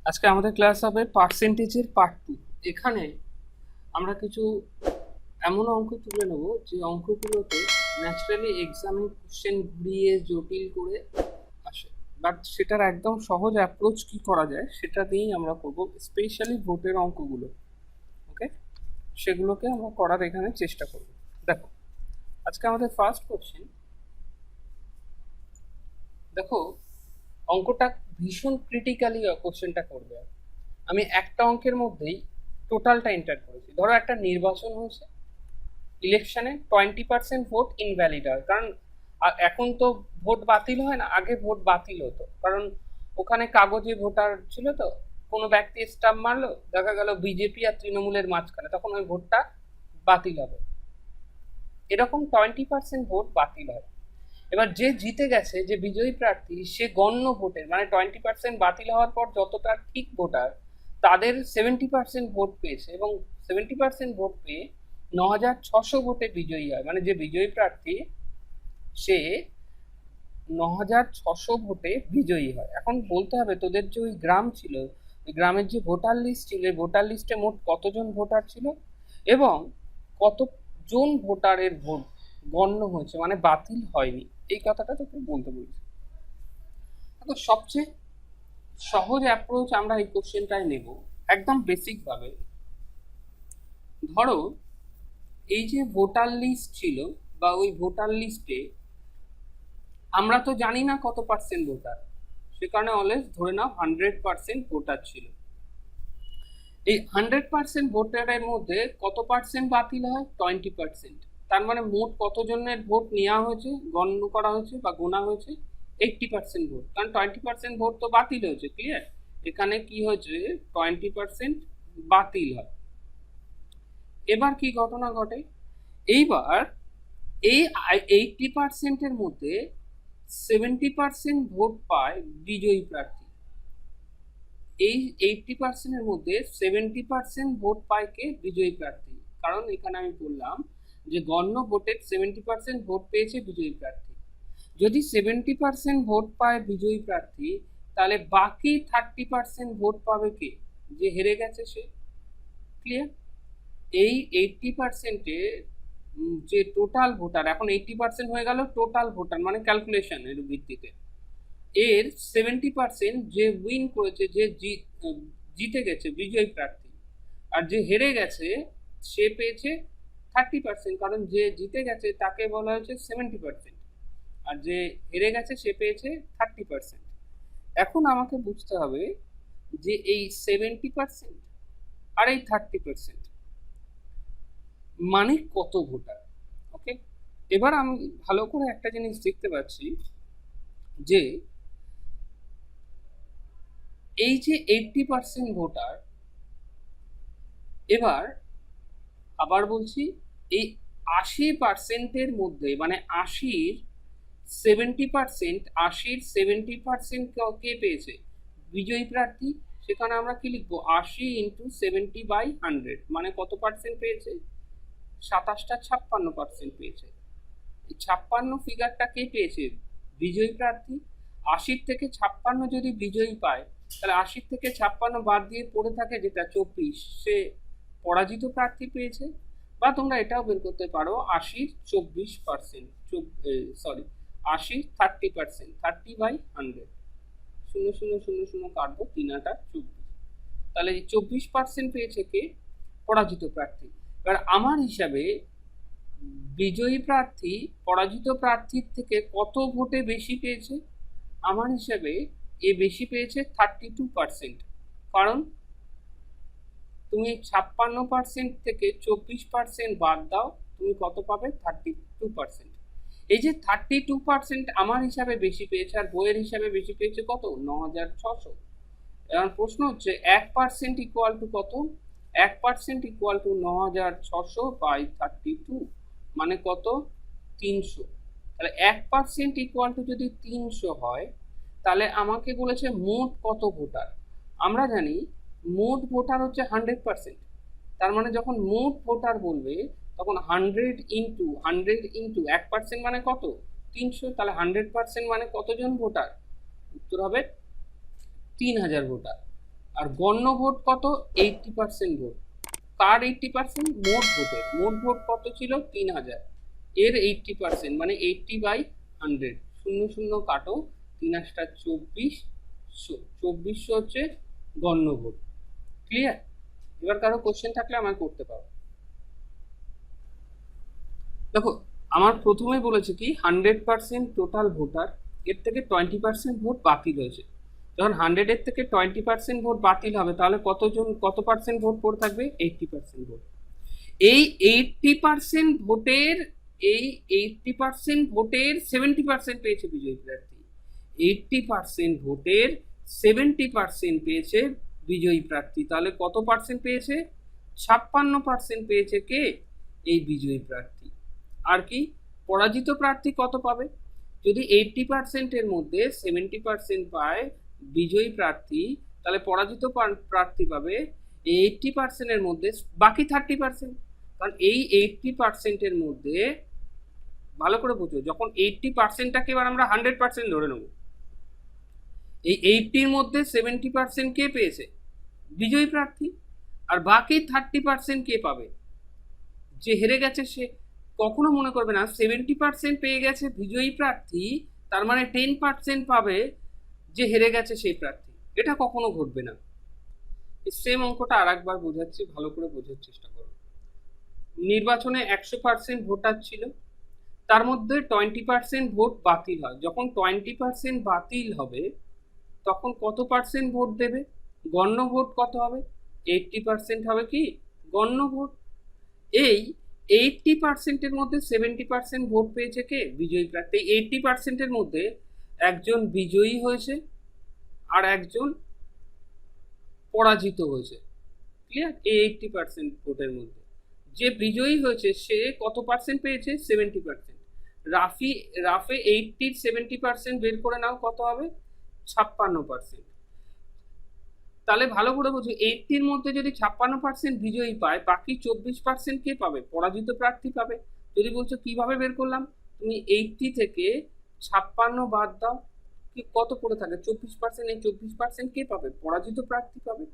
আজকে আমাদের ক্লাস হবে পার্সেন্টেজের পার্ট 2। এখানে আমরা কিছু এমন অঙ্ক তুলে নেব যে অঙ্কগুলোতে ন্যাচারালি এক্সামে কোশ্চেন ঘুরিয়ে জটিল করে আসে, বাট সেটার একদম সহজ অ্যাপ্রোচ কি করা যায় সেটা দিয়েই আমরা করব, স্পেশালি ভোটের অঙ্কগুলো। ওকে, সেগুলোকে আমরা করার এখানে চেষ্টা করব। দেখো, আজকে আমাদের ফার্স্ট কোশ্চেন। দেখো, অঙ্কটা ভীষণ ক্রিটিক্যালি কোশ্চেনটা করবে। আমি একটা অঙ্কের মধ্যেই টোটালটা এন্টার করেছি। ধরো একটা নির্বাচন হয়েছে, ইলেকশনে 20% ভোট ইনভ্যালিড হয়, কারণ এখন তো ভোট বাতিল হয় না, আগে ভোট বাতিল হতো, কারণ ওখানে কাগজে ভোটার ছিল, তো কোনো ব্যক্তি স্টাম্প মারলো, দেখা গেল বিজেপি আর তৃণমূলের মাঝখানে, তখন ওই ভোটটা বাতিল হবে। এরকম 20% ভোট বাতিল হয়। এবার যে জিতে গেছে, যে বিজয়ী প্রার্থী, সে গণ্য ভোটের মানে 20% বাতিল হওয়ার পর যতটা ঠিক ভোটার, তাদের 70% ভোট পেয়েছে, এবং 70% ভোট পেয়ে 9600 ভোটে বিজয়ী হয়। মানে যে বিজয়ী প্রার্থী, সে 9600 ভোটে বিজয়ী হয়। এখন বলতে হবে তোদের যে ওই গ্রাম ছিল, ওই গ্রামের যে ভোটার লিস্ট ছিল, ভোটার লিস্টে মোট কতজন ভোটার ছিল এবং কতজন ভোটারের ভোট গণ্য হয়েছে, মানে বাতিল হয়নি, এই কথাটা তোকে বলতে বলছি। তো সবচেয়ে সহজ অ্যাপ্রোচ আমরা এই কোশ্চেনটায় নেব, একদম বেসিক ভাবে। ধরো, এই যে ভোটার লিস্ট ছিল, বা ওই ভোটার লিস্টে আমরা তো জানি না কত পার্সেন্ট ভোটার, সে কারণে অলওয়েজ ধরে নাও 100% ভোটার ছিল। এই 100% ভোটারের মধ্যে কত পার্সেন্ট বাতিল হয়? 20%। তার মানে মোট কতজনের ভোট নেওয়া হয়েছে, গণ্য করা হয়েছে বা গোনা হয়েছে? 80% ভোট, কারণ 20% ভোট তো বাতিল হয়েছে। ক্লিয়ার? এখানে কি হয়েছে, 20% বাতিল হয়। এবার কি ঘটনা ঘটে, এইবার এই 80%-এর মধ্যে 70% ভোট পায় বিজয়ী প্রার্থী। এই 80%-এর মধ্যে 70% ভোট পায় কে? বিজয়ী প্রার্থী। কারণ এখানে আমি বললাম যে গণ্য ভোটের 70% ভোট পেয়েছে বিজয়ী প্রার্থী। যদি 70% ভোট পায় বিজয়ী প্রার্থী, তাহলে বাকি 30% ভোট পাবে কে? যে হেরে গেছে সে। ক্লিয়ার? এই 80%-এ যে টোটাল ভোটার, এখন 80% হয়ে গেল টোটাল ভোটার, মানে ক্যালকুলেশন এর ভিত্তিতে, এর 70% যে উইন করেছে, যে জিতে গেছে, বিজয়ী প্রার্থী, আর যে হেরে গেছে সে পেয়েছে 30%, কারণ যে জিতে গেছে তাকে বলা হয়েছে 70%, আর যে হেরে গেছে সে পেয়েছে 30%। এখন আমাকে বুঝতে হবে যে এই 70% আর এই 30% মানে কত ভোটার। ওকে, এবার আমি ভালো করে একটা জিনিস দেখতে পাচ্ছি যে এই যে 80% ভোটার, এবার আবার বলছি, এই 80%-এর মধ্যে, মানে 80%, কে পেয়েছে? বিজয়ী প্রার্থী। সেখানে আমরা কি লিখবো? 80 × 70/100, মানে কত পার্সেন্ট পেয়েছে? 57% পেয়েছে। এই 56 ফিগারটা কে পেয়েছে? বিজয়ী প্রার্থী। 80 থেকে 56 যদি বিজয়ী পায়, তাহলে 80 থেকে 56 বাদ দিয়ে পড়ে থাকে যেটা 24, সে পরাজিত প্রার্থী পেয়েছে। বা তোমরা এটাও বের করতে পারো 80-র 24%, সরি 80-র 30%, 30/100, 0,000 কাটবো, 3/24, তাহলে এই 24% পেয়েছে কে? পরাজিত প্রার্থী। এবার আমার হিসাবে বিজয়ী প্রার্থী পরাজিত প্রার্থীর থেকে কত ভোটে বেশি পেয়েছে? আমার হিসাবে এ বেশি পেয়েছে 32%। কারণ তুমি 56% থেকে 24% বাদ দাও, তুমি কত পাবে? 32%। এই যে 32% আমার হিসাবে বেশি পেয়েছে, আর বইয়ের হিসাবে বেশি পেয়েছে কত? 9600। এখন প্রশ্ন হচ্ছে 1% ইকুয়াল টু কত? 1% ইকুয়াল টু 9600/32, মানে কত? 300। তাহলে 1% ইকুয়াল টু যদি 300 হয়, তাহলে আমাকে বলেছে মোট কত ভোটার। আমরা জানি মোট ভোটার হচ্ছে 100%। তার মানে যখন মোট ভোটার বলবে, তখন 100 × 100 মানে কত? 300। তাহলে 100% মানে কতজন ভোটার? উত্তর হবে 3000 ভোটার। আর গণ্য ভোট কত? 80% ভোট। কার 80%? মোট ভোটের। মোট ভোট কত ছিল? 3000। এর 80% মানে 80/100। শূন্য শূন্য কাটো, 3 × 2400। 2400 হচ্ছে গণ্য ভোট। ক্লিয়ার? এবার কারো কোশ্চেন থাকলে আমায় করতে পারো। দেখো, আমার প্রথমে বলেছে কি 100% টোটাল ভোটার, এর থেকে 20% ভোট বাতিল হয়েছে। যখন 100-এর থেকে 20% ভোট বাতিল হবে, তাহলে কত পার্সেন্ট ভোট পড়ে থাকবে? 80% ভোট। এই 80% ভোটের 70% পেয়েছে বিজয়ী প্রার্থী। 80% ভোটের 70% পেয়েছে বিজয়ী প্রার্থী। তাহলে কত পার্সেন্ট পেয়েছে? 56% পেয়েছে কে? এই বিজয়ী প্রার্থী। আর কি পরাজিত প্রার্থী কত পাবে? যদি 80%-এর মধ্যে 70% পায় বিজয়ী প্রার্থী, তাহলে পরাজিত প্রার্থী পাবে 80%-এর মধ্যে বাকি 30%। কারণ এই 80%-এর মধ্যে, ভালো করে বুঝো, যখন 80%টাকে এবার আমরা 100% ধরে নেব, এই 80-র মধ্যে 70% কে পেয়েছে? বিজয়ী প্রার্থী। আর বাকি 30% কে পাবে? যে হেরে গেছে সে। কখনো মনে করবে না 70% পেয়ে গেছে বিজয়ী প্রার্থী, তার মানে 10% পাবে যে হেরে গেছে সেই প্রার্থী। এটা কখনো ঘটবে না। সেম অঙ্কটা আর একবার বোঝাচ্ছি, ভালো করে বোঝার চেষ্টা করো। নির্বাচনে 100% ভোটার ছিল, তার মধ্যে 20% ভোট বাতিল হয়। যখন 20% বাতিল হবে, তখন কত পার্সেন্ট ভোট দেবে? গণ্য ভোট কত হবে? 80% হবে কি গণ্য ভোট। এই 80%-এর মধ্যে 70% ভোট পেয়েছে কে? বিজয়ী প্রার্থী। 80%-এর মধ্যে একজন বিজয়ী হয়েছে আর একজন পরাজিত হয়েছে। ক্লিয়ার? এই 80% ভোটের মধ্যে যে বিজয়ী হয়েছে সে কত পার্সেন্ট পেয়েছে? 70%। রাফে 80-র 70% বের করে নাও, কত হবে? 56%। তাহলে ভালো করে বুঝো, 80-র মধ্যে যদি 56% বিজয়ী পায়, বাকি 24% কে পাবে? পরাজিত প্রার্থী পাবে। যদি বলছো কিভাবে বের করলাম, তুমি 80 থেকে 56 বাদ দাও, কি কত পড়ে থাকে? 24%। এই 24% কে পাবে? পরাজিত প্রার্থী পাবে।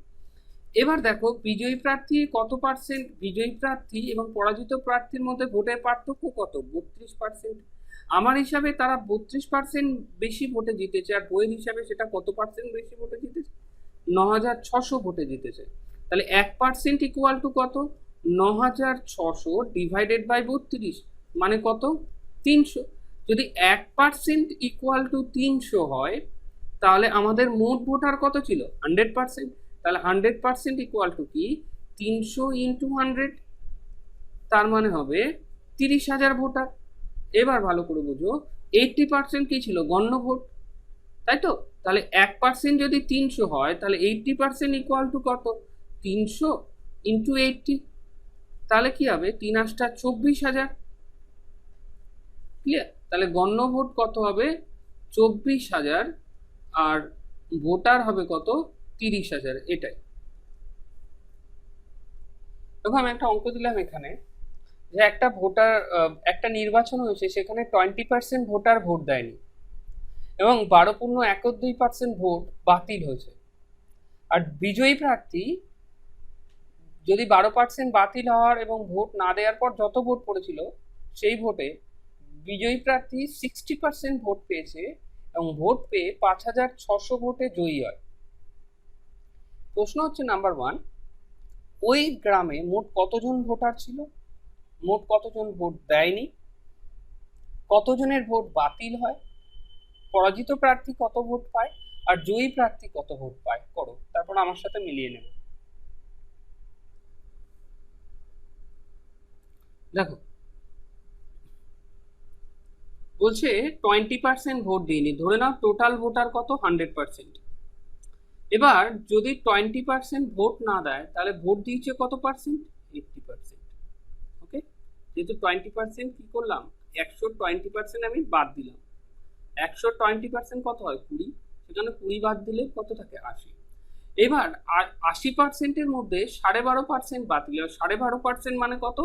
এবার দেখো বিজয়ী প্রার্থী কত পার্সেন্ট, বিজয়ী প্রার্থী এবং পরাজিত প্রার্থীর মধ্যে ভোটের পার্থক্য কত? 32%। আমার হিসাবে তারা 32% বেশি ভোটে জিতেছে, আর বইয়ের হিসাবে সেটা কত পার্সেন্ট বেশি ভোটে জিতেছে? 9600 ভোটে জিতেছে। তাহলে 1% ইকুয়াল টু কত? 9600 ডিভাইডেড বাই 32, মানে কত? 300। যদি 1% ইকুয়াল টু 300 হয়, তাহলে আমাদের মোট ভোটার কত ছিল? 100%। তাহলে 100% ইকুয়াল টু কি? 300 ইন্টু 100, তার মানে হবে 30,000 ভোটার। এবার ভালো করে বুঝো, 80% কি ছিল? গণ্য ভোট, তাই তো? তাহলে 1% যদি 300 হয়, তাহলে 80% ইকুয়াল টু কত? 300 ইন্টু 80, তাহলে কি হবে? 3 × 8 = 24,000। ক্লিয়ার? তাহলে গণ্য ভোট কত হবে? 24,000, আর ভোটার হবে কত? 30,000। এটাই। দেখো আমি একটা অঙ্ক দিলাম এখানে, যে একটা নির্বাচন হয়েছে, সেখানে 20% ভোটার ভোট দেয়নি এবং 12.12% ভোট বাতিল হয়েছে। আর বিজয়ী প্রার্থী, যদি 12% বাতিল হওয়ার এবং ভোট না দেওয়ার পর যত ভোট পড়েছিল, সেই ভোটে বিজয়ী প্রার্থী 60% ভোট পেয়েছে এবং ভোট পেয়ে 5600 ভোটে জয়ী হয়। প্রশ্ন হচ্ছে নাম্বার 1, ওই গ্রামে মোট কতজন ভোটার ছিল? মোট কতজন ভোট দেয়নি? কতজনের ভোট বাতিল হয়? পরাজিত প্রার্থী কত ভোট পায়? আর জয়ী প্রার্থী কত ভোট পায়? করো, তারপর আমার সাথে মিলিয়ে নেবে। দেখো বলছে 20% ভোট দিইনি, ধরে নাও টোটাল ভোটার কত? 100%। এবার যদি 20% ভোট না দেয়, তাহলে ভোট দিয়েছে কত পার্সেন্ট? 80%। ওকে, যেহেতু 20% কি করলাম, 120% আমি বাদ দিলাম। 120% কত হয়? 20। সেখানে 20 বাদ দিলে কত থাকে? 80। এবার 80%-এর মধ্যে 12.5% বাতিল হয়। 12.5% মানে কত?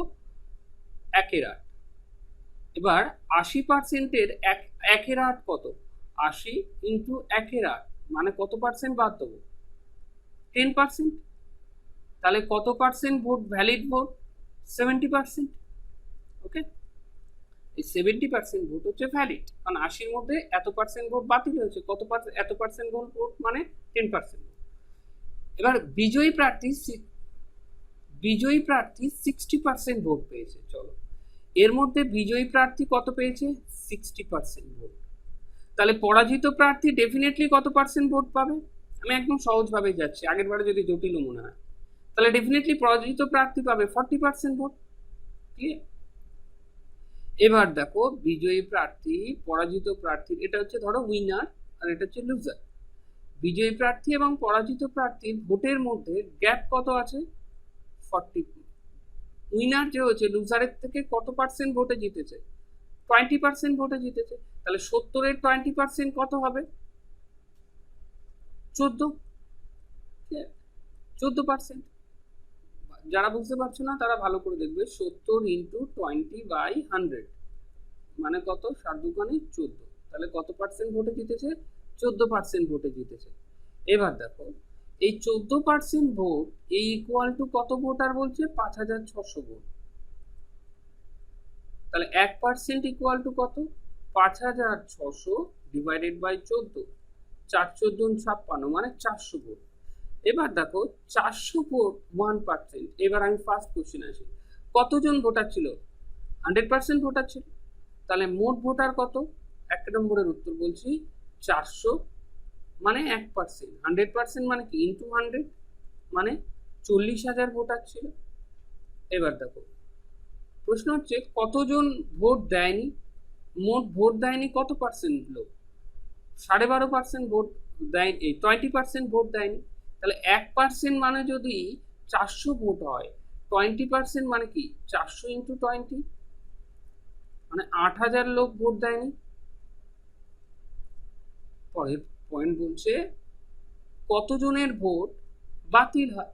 1/8। এবার 80%-এর 1/8 কত? 80 ইন্টু 1/8 মানে কত পার্সেন্ট বাদ দেবো? 10%। তাহলে কত পার্সেন্ট ভোট ভ্যালিড ভোট? 70%। ওকে, এই 70% ভোট হচ্ছে ভ্যালিড, কারণ 80-র মধ্যে এত পার্সেন্ট ভোট বাতিল হয়েছে। কত পার্সেন্ট? এত পার্সেন্ট ভোট মানে 10%। এবার বিজয়ী প্রার্থী 60% ভোট পেয়েছে। চলো, এর মধ্যে বিজয়ী প্রার্থী কত পেয়েছে? 60% ভোট। তাহলে পরাজিত প্রার্থী ডেফিনেটলি কত পার্সেন্ট ভোট পাবে? আমি একদম সহজভাবে যাচ্ছি, আগের বারে যদি জটিল মনে হয়। তাহলে ডেফিনেটলি পরাজিত প্রার্থী পাবে 40% ভোট। ক্লিয়ার? এবার দেখো, বিজয়ী প্রার্থী পরাজিত প্রার্থীর, এটা হচ্ছে ধরো উইনার আর এটা হচ্ছে লুজার। বিজয়ী প্রার্থী এবং পরাজিত প্রার্থীর ভোটের মধ্যে গ্যাপ কত আছে? 40। উইনার যে হচ্ছে লুজারের থেকে কত পার্সেন্ট ভোটে জিতেছে? 20% ভোটে জিতেছে। তাহলে 70-এর 20% কত হবে? 14%। যারা বুঝতে পারছো না তারা ভালো করে দেখবে। 70 ইন্টু 20/100 মানে কত? 7 দুগুণে 14। তাহলে কত পার্সেন্ট ভোটে জিতেছে? 14% ভোটে জিতেছে। এবার দেখো, এই 14% ভোট এই ইকুয়াল টু কত ভোটার বলছে? 5600 ভোট। তাহলে 1% ইকুয়াল টু কত? 5600 ডিভাইডেড বাই 14। 4×14 56 মানে 400 ভোট। এবার দেখো, 400 ভোট 1%। এবার আমি ফার্স্ট কোশ্চেন আসি, কতজন ভোটার ছিল? 100% ভোটার ছিল। তাহলে মোট ভোটার কত? 1 নম্বরের উত্তর বলছি 400 মানে 1%। 100% মানে কি? ইন্টু 100 মানে 40,000 ভোটার ছিল। এবার দেখো, প্রশ্ন হচ্ছে কতজন ভোট দেয়নি? মোট ভোট দেয়নি কত পার্সেন্ট লোক? 12.5% ভোট দেয়, 20% ভোট দেয়নি। তাহলে 1% মানে যদি 400 ভোট হয়, 20% মানে কি? 400 ইন্টু 20 মানে 8,000 লোক ভোট দেয়নি। পরের পয়েন্ট বলছে কতজনের ভোট বাতিল হয়?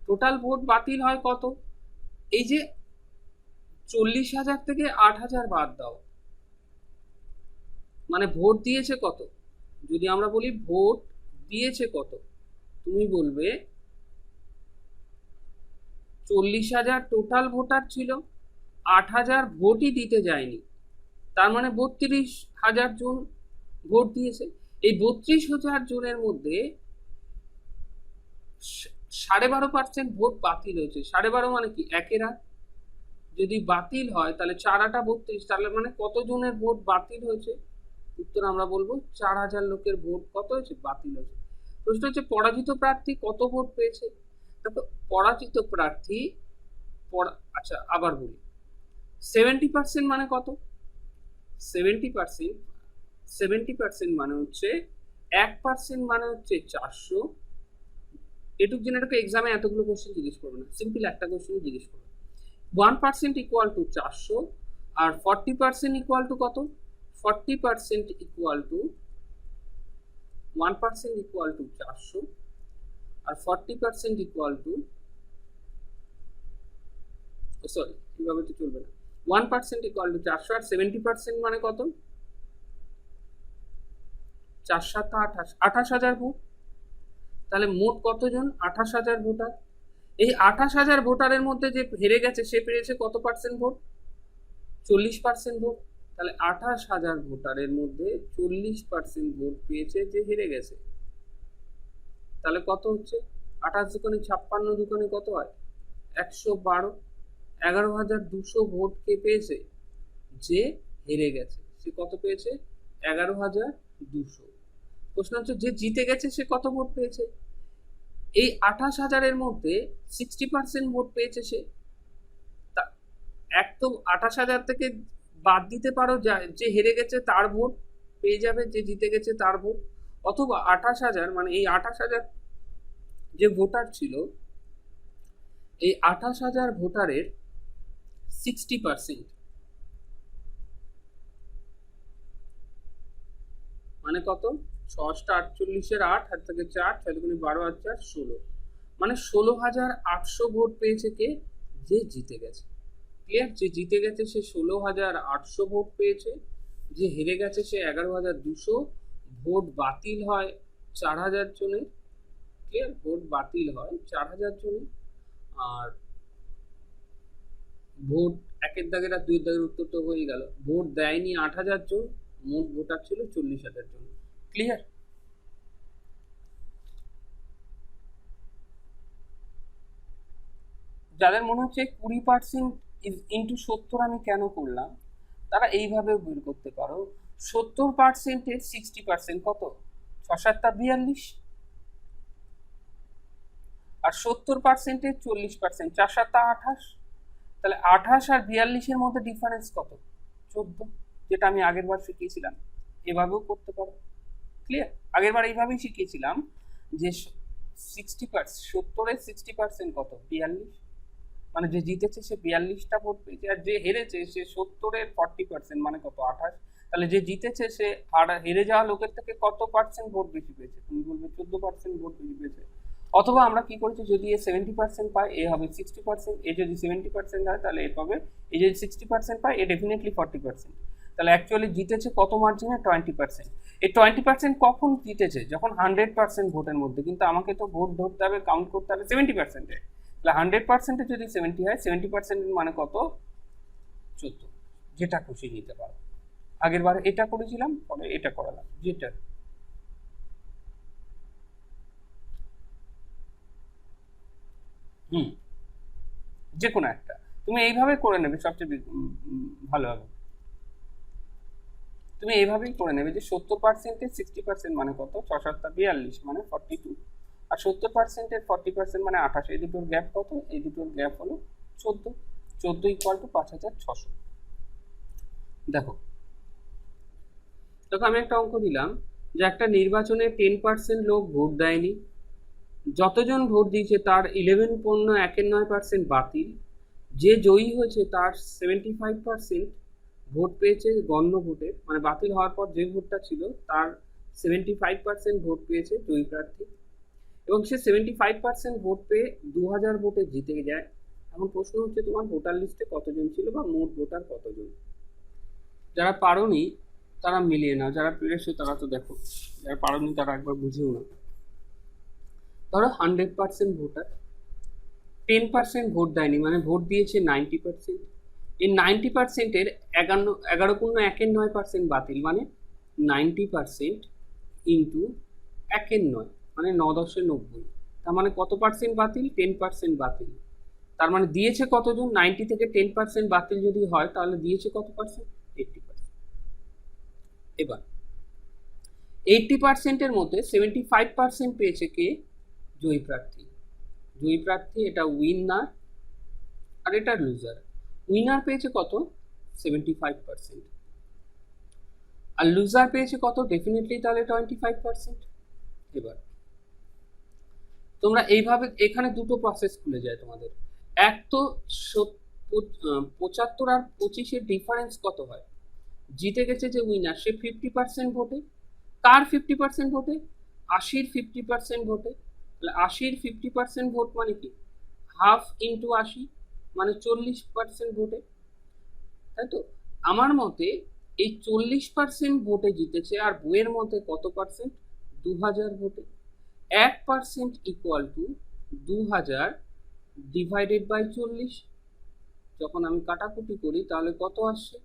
টোটাল ভোট বাতিল হয় কত? এই যে 40,000 থেকে 8,000 বাদ দাও, মানে ভোট দিয়েছে কত? যদি আমরা বলি ভোট দিয়েছে কত, তুমি বলবে 40,000 টোটাল ভোটার ছিল, 8,000 ভোটই দিতে যায়নি, তার মানে 32,000 জন ভোট দিয়েছে। এই 32,000 জনের মধ্যে 12.5% ভোট বাতিল হয়েছে। 12.5 মানে কি? 1/8। যদি বাতিল হয় তাহলে 4×8 = 32। তাহলে মানে কত জনের ভোট বাতিল হয়েছে? উত্তর আমরা বলবো 4,000 লোকের ভোট কত হয়েছে? বাতিল হয়েছে। প্রশ্ন হচ্ছে পরাজিত প্রার্থী কত ভোট পেয়েছে? দেখো, পরাজিত প্রার্থী, আচ্ছা আবার বলি, 70% মানে কত? 70% 70% মানে হচ্ছে 1% মানে হচ্ছে 400। এটুক জেনে রাখো, এক্সামে এতগুলো কোশ্চেন জিজ্ঞেস করবে না, সিম্পল একটা কোশ্চেন জিজ্ঞেস করবে। 1% ইকুয়াল টু 400 আর 40% ইকুয়াল টু কত? 40% ইকুয়াল টু 1% ইকুয়াল টু 400 আর 40% ইকুয়াল টু, সরি কিভাবে তো চলবে না, 1% ইকুয়াল টু 400 আর 70% মানে কত? 4×7 = 28, 28,000 ভোট। তাহলে মোট কতজন? 28,000 ভোটার। এই 28,000 ভোটারের মধ্যে যে হেরে গেছে সে পেয়েছে কত পার্সেন্ট ভোট? 40% ভোট। তাহলে 28,000 ভোটারের মধ্যে 40% ভোট পেয়েছে যে হেরে গেছে। তাহলে কত হচ্ছে? 28 দুগুণে 56, দুগুণে কত হয়? 112। 11,200 ভোট কে পেয়েছে? যে হেরে গেছে। সে কত পেয়েছে? 11,200। প্রশ্ন হচ্ছে যে জিতে গেছে সে কত ভোট পেয়েছে? এই 28,000-এর মধ্যে 60% ভোট পেয়েছে সে। এক তো 28,000 থেকে বাদ দিতে পারো, যে হেরে গেছে তার ভোট পেয়ে যাবে, যে জিতে গেছে তার ভোট। অথবা 28,000 মানে এই 28,000 যে ভোটার ছিল, এই 28,000 ভোটারের 60% মানে কত? 6×8 = 8, হাত থেকে 4, 6 দুগুণে 12 আর 4 16, মানে 16,800 ভোট পেয়েছে কে? যে জিতে গেছে। ক্লিয়ার? যে জিতে গেছে সে 16,800 ভোট পেয়েছে, যে হেরে গেছে সে 11,200। ভোট বাতিল হয় 4,000 জনের। ক্লিয়ার? ভোট বাতিল হয় 4,000 জন, আর ভোট একের দাগের আর দুই দাগের উত্তর তো হয়ে গেল। ভোট দেয়নি 8,000 জন, মোট ভোটার ছিল 40,000 জন। ক্লিয়ার? যাদের মনে হচ্ছে 20% ইন্টু 70 আমি কেন করলাম, তারা এইভাবেও বের করতে পারো। 70%-এর 60% কত? 6×7=42। আর 70%-এর 40% 4×7=28। তাহলে 28 আর 42-এর মধ্যে ডিফারেন্স কত? 14, যেটা আমি আগের বার শিখিয়েছিলাম। এভাবেও করতে পারো। ক্লিয়ার? আগের বার এইভাবেই শিখিয়েছিলাম যে 60%, 70-এর 60% কত? 42। মানে যে জিতেছে সে 42টা ভোট পেয়েছে, আর যে হেরেছে সে 70-এর 40%, মানে কত? 28। তাহলে যে জিতেছে সে আর হেরে যাওয়া লোকের থেকে কত পার্সেন্ট ভোট বেশি পেয়েছে? তুমি বলবে 14% ভোট বেশি পেয়েছে। অথবা আমরা কি করেছি, যদি এ 70% পায় এ হবে 60%, এ যদি 70% হয় তাহলে এ পাবে, এ যদি 60% পায় এ ডেফিনেটলি 40%। তাহলে অ্যাকচুয়ালি জিতেছে কত মার্জিনে? 20%। এই 20% কখন জিতেছে? যখন 100% ভোটের মধ্যে। কিন্তু আমাকে তো ভোট ধরতে হবে, কাউন্ট করতে হবে 70%-এ। তাহলে 100%-এ যদি 70 হয়, 70% মানে কত? 14। যেটা খুশি নিতে পারো। আগের বার এটা করেছিলাম, পরে এটা করালাম, যেটা হুম যে কোনো একটা তুমি এইভাবে করে নেবে, সবচেয়ে ভালো হবে। তুমি এইভাবেই করে নেবে যে 70%-এর 60% মানে কত? 6×7=42, মানে 42। আর 70%-এর 40% মানে 28। এই দুটোর গ্যাপ কত? এই দুটোর গ্যাপ হলো 14। 14 = 5,600। দেখো, আমি একটা অঙ্ক দিলাম যে একটা নির্বাচনে 10% লোক ভোট দেয়নি, যতজন ভোট দিয়েছে তার 11.19% বাতিল, যে জয়ী হয়েছে তার 75% ভোট পেয়েছে গণ্য ভোটে, মানে বাতিল হওয়ার পর যে ভোটটা ছিল তার 75% ভোট পেয়েছে জয়ী প্রার্থী, এবং সে 75% ভোট পেয়ে 2,000 ভোটে জিতে যায়। এখন প্রশ্ন হচ্ছে তোমার ভোটার লিস্টে কতজন ছিল বা মোট ভোটার কতজন? যারা পারোনি তারা মিলিয়ে নাও, যারা পেরেছো তারা তো দেখো, যারা পারোনি তারা একবার বুঝেও নাও। ধরো 100% ভোটার, 10% ভোট দেয়নি, মানে ভোট দিয়েছে 90%। এই 90%-এর 11.19% বাতিল, মানে 90% ইন্টু 1/9, মানে 9×10=90। তার মানে কত পার্সেন্ট বাতিল? 10% বাতিল। তার মানে দিয়েছে কতজন? 90 থেকে 10% বাতিল যদি হয় তাহলে দিয়েছে কত পার্সেন্ট? 80%। এবার 80%-এর মধ্যে 75% পেয়েছে কে? জয়ী প্রার্থী। জয়ী প্রার্থী এটা উইনার, আর এটা লুজার। উইনার পেয়েছে কত? 75%। আর লুজার পেয়েছে কত? ডেফিনেটলি তাহলে 25%। এবার তোমরা এইভাবে, এখানে দুটো প্রসেস খুলে যায় তোমাদের। এক তো 75 আর 25-এর ডিফারেন্স কত হয়? জিতে গেছে যে উইনার সে 50% ভোটে। কার 50% ভোটে? 80-র 50% ভোটে। তাহলে 80-র 50% ভোট মানে কি? হাফ ইন্টু 80, মানে 40% ভোটে। তাই তো? আমার মতে এই 40% ভোটে জিতেছে, আর বইয়ের মতে কত পার্সেন্ট? 2,000 ভোটে। 1% ইকুয়াল টু 2,000 ডিভাইডেড বাই 40। যখন আমি কাটাকুটি করি তাহলে কত আসছে?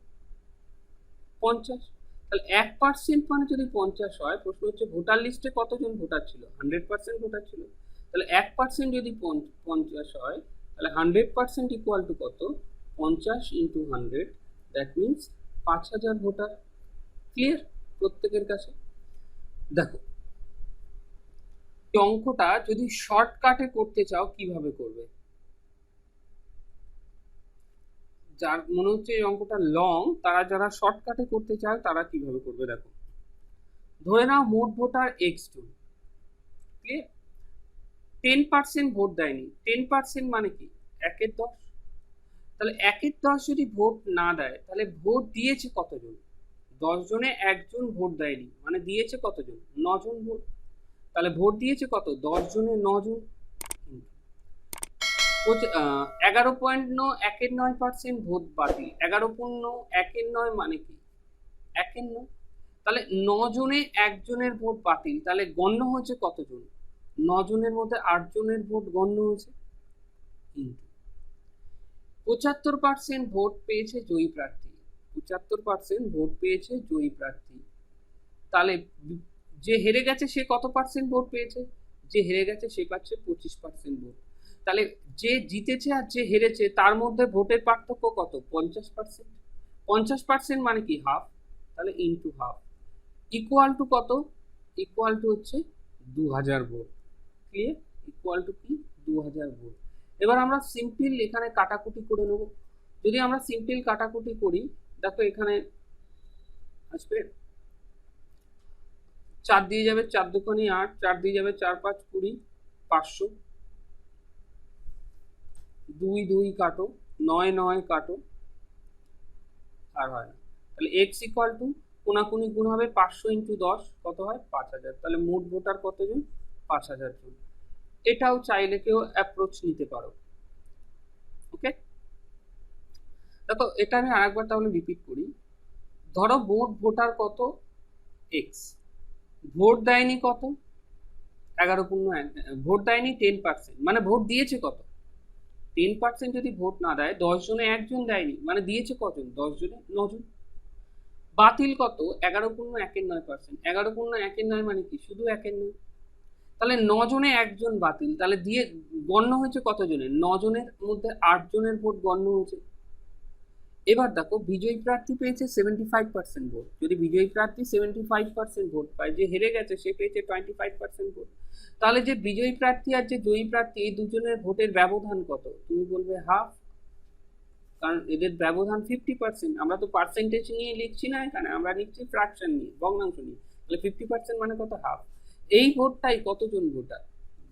50। তাহলে 1% মানে যদি 50 হয়, প্রশ্ন হচ্ছে ভোটার লিস্টে কতজন ভোটার ছিল? 100% ভোটার ছিল। তাহলে 1% যদি 50 হয়, তাহলে 100% ইকুয়াল টু কত? 50 into 100, that means 5,000 voter. Clear প্রত্যেকের কাছে? দেখো, এই অঙ্কটা যদি শর্টকাটে করতে চাও কিভাবে করবে? যার মনে হচ্ছে এই অঙ্কটা লং, তারা যারা শর্টকাটে করতে চায় তারা কিভাবে করবে? দেখো, ধরে নাও মোট ভোটার x2, ক্লিয়ার? 10% ভোট দেয়নি। 10% মানে কি? 1/10। তাহলে 1/10 যদি ভোট না দেয় তাহলে ভোট দিয়েছে কতজন? 10 জনে একজন ভোট দেয়নি, মানে দিয়েছে কতজন? 9 জন ভোট। তাহলে ভোট দিয়েছে কত? 10 জনে 9 জন। 11.9% ভোট বাতিল। 11.9 মানে কি? 1/9। তাহলে 9 জনে একজনের ভোট বাতিল, তাহলে গণ্য হচ্ছে কতজন? জনের মধ্যে 8 জনের ভোট গণ্য হয়েছে, ইন্টু 75% ভোট পেয়েছে জয়ী প্রার্থী, 75% ভোট পেয়েছে জয়ী প্রার্থী, তাহলে যে হেরে গেছে সে কত পার্সেন্ট ভোট পেয়েছে? যে হেরে গেছে সে পাচ্ছে 25% ভোট। তাহলে যে জিতেছে আর যে হেরেছে তার মধ্যে ভোটের পার্থক্য কত? 50%। 50% মানে কি? হাফ। তাহলে ইন্টু হাফ ইকুয়াল টু কত? ইকুয়াল টু হচ্ছে 2000 ভোট। ক্লিয়ার? ইকুয়াল টু কি? 2000 ভোট। এবার আমরা সিম্পল এখানে কাটাকুটি করে নেব। যদি আমরা সিম্পল কাটাকুটি করি, দেখো এখানে আসবে 4 দিয়ে যাবে 4 দুগুণে 8, 4 দিয়ে যাবে 4 5 20, 500, 2 2 কাটো, 9 9 কাটো, আর হয় না। তাহলে এক্স ইকুয়াল টু কোনাকুনি গুণ হবে 500 ইন্টু 10, কত হয়? 5000। তাহলে মোট ভোটার কতজন? 5000 জন। এটাও চাইলে কেউ অ্যাপ্রোচ নিতে পারো। ওকে, দেখো এটা আমি আরেকবার তাহলে রিপিট করি। ধরো মোট ভোটার কত? এক্স। ভোট দেয়নি কত? 11.1। ভোট দেয়নি 10%, মানে ভোট দিয়েছে কত? 10% যদি ভোট না দেয়, 10 জনে 1 জন দেয়নি, মানে দিয়েছে কজন? 10 জনে 9 জন। বাতিল কত? 11.9%। 11.9 মানে কি? শুধু 1 তাহলে 9 জনে 1 জন বাতিল, তাহলে দিয়ে গণ্য হয়েছে কত জনের? 9 জনের মধ্যে 8 জনের ভোট গণ্য হয়েছে। এবার দেখো বিজয়ী প্রার্থী পেয়েছে 75% ভোট। যদি বিজয়ী প্রার্থী 75% ভোট পায়, যে হেরে গেছে সে পেয়েছে 25% ভোট। তাহলে যে বিজয়ী প্রার্থী আর যে জয়ী প্রার্থী এই দুজনের ভোটের ব্যবধান কত? তুমি বলবে হাফ, কারণ এদের ব্যবধান 50%। আমরা তো পার্সেন্টেজ নিয়ে লিখছি না এখানে, আমরা লিখছি ফ্র্যাকশন নিয়ে, ভগ্নাংশ নিয়ে। তাহলে 50% মানে কত? হাফ। এই ভোটটাই কতজন ভোটার?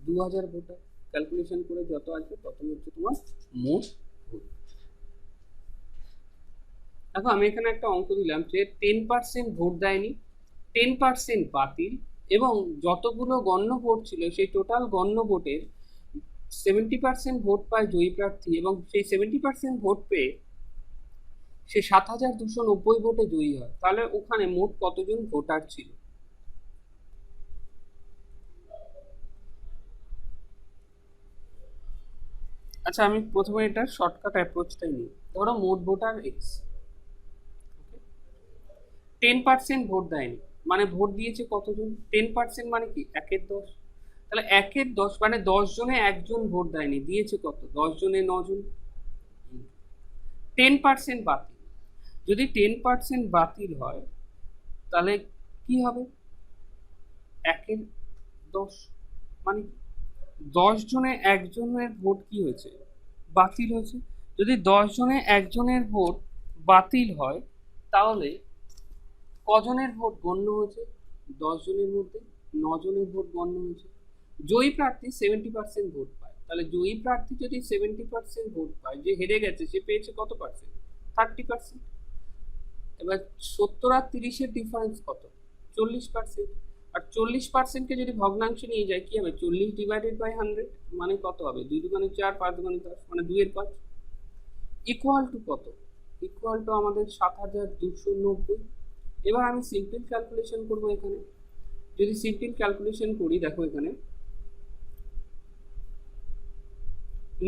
2000 ভোটার। ক্যালকুলেশন করে যত আসবে ততই হচ্ছে তোমার মোট ভোট। দেখো আমি এখানে একটা অঙ্ক দিলাম যে 10% ভোট দেয়নি, 10% বাতিল, এবং যতগুলো গণ্য ভোট ছিল সেই টোটাল গণ্য ভোটের 70% ভোট পায় জয়ী প্রার্থী, এবং সেই 70% ভোট পেয়ে সে 7290 ভোটে জয়ী হয়। তাহলে ওখানে মোট কতজন ভোটার ছিল? আচ্ছা আমি প্রথমে এটা শর্টকাট অ্যাপ্রোচটাই নিই। ধরো মোট ভোটার এক্স, 10% ভোট দেয়নি, মানে ভোট দিয়েছে কতজন? 10% মানে কি? 1/10। তাহলে 1/10 মানে 10 জনে 1 জন ভোট দেয়নি, দিয়েছে কত? 10 জনে 9 জন। 10% বাতিল। যদি 10% বাতিল হয় তাহলে কি হবে? 1/10 মানে 10 জনে 1 জনের ভোট কি হয়েছে? বাতিল হয়েছে। যদি 10 জনে 1 জনের ভোট বাতিল হয় তাহলে কজনের ভোট গণ্য হয়েছে? 10 জনের মধ্যে 9 জনের ভোট গণ্য হয়েছে। জয়ী প্রার্থী 70% ভোট পায়, তাহলে জয়ী প্রার্থী যদি 70% ভোট পায়, যে হেরে গেছে সে পেয়েছে কত পার্সেন্ট? 30%। এবার 70 আর 30-এর ডিফারেন্স কত? 40%। আর 40%কে যদি ভগ্নাংশে নিয়ে যায় কি হবে? 40 ডিভাইডেড বাই 100 মানে কত হবে? 2 দুগুণে 4, 5 দুগুণে 10, মানে 2/5। ইকুয়াল টু কত? ইকুয়াল টু আমাদের 7290। এবার আমি সিম্পল ক্যালকুলেশন করব এখানে। যদি সিম্পল ক্যালকুলেশন করি, দেখো এখানে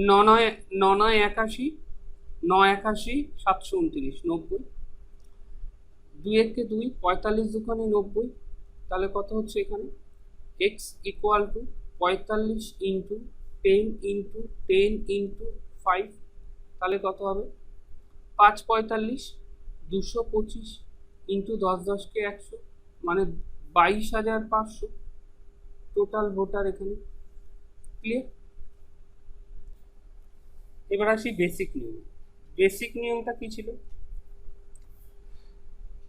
9 9 81, 9 81 729, 90, 2 1 2, 45 দুগুণে 90। তাহলে কত হচ্ছে এখানে? X equal to 45 into 10 into 10 into 5, তাহলে কত হবে? 5 45 225 ইন্টু 10 10 100, মানে 22,500 টোটাল ভোটার এখানে। ক্লিয়ার? এবার আসি বেসিক নিয়ম। বেসিক নিয়মটা কি ছিল?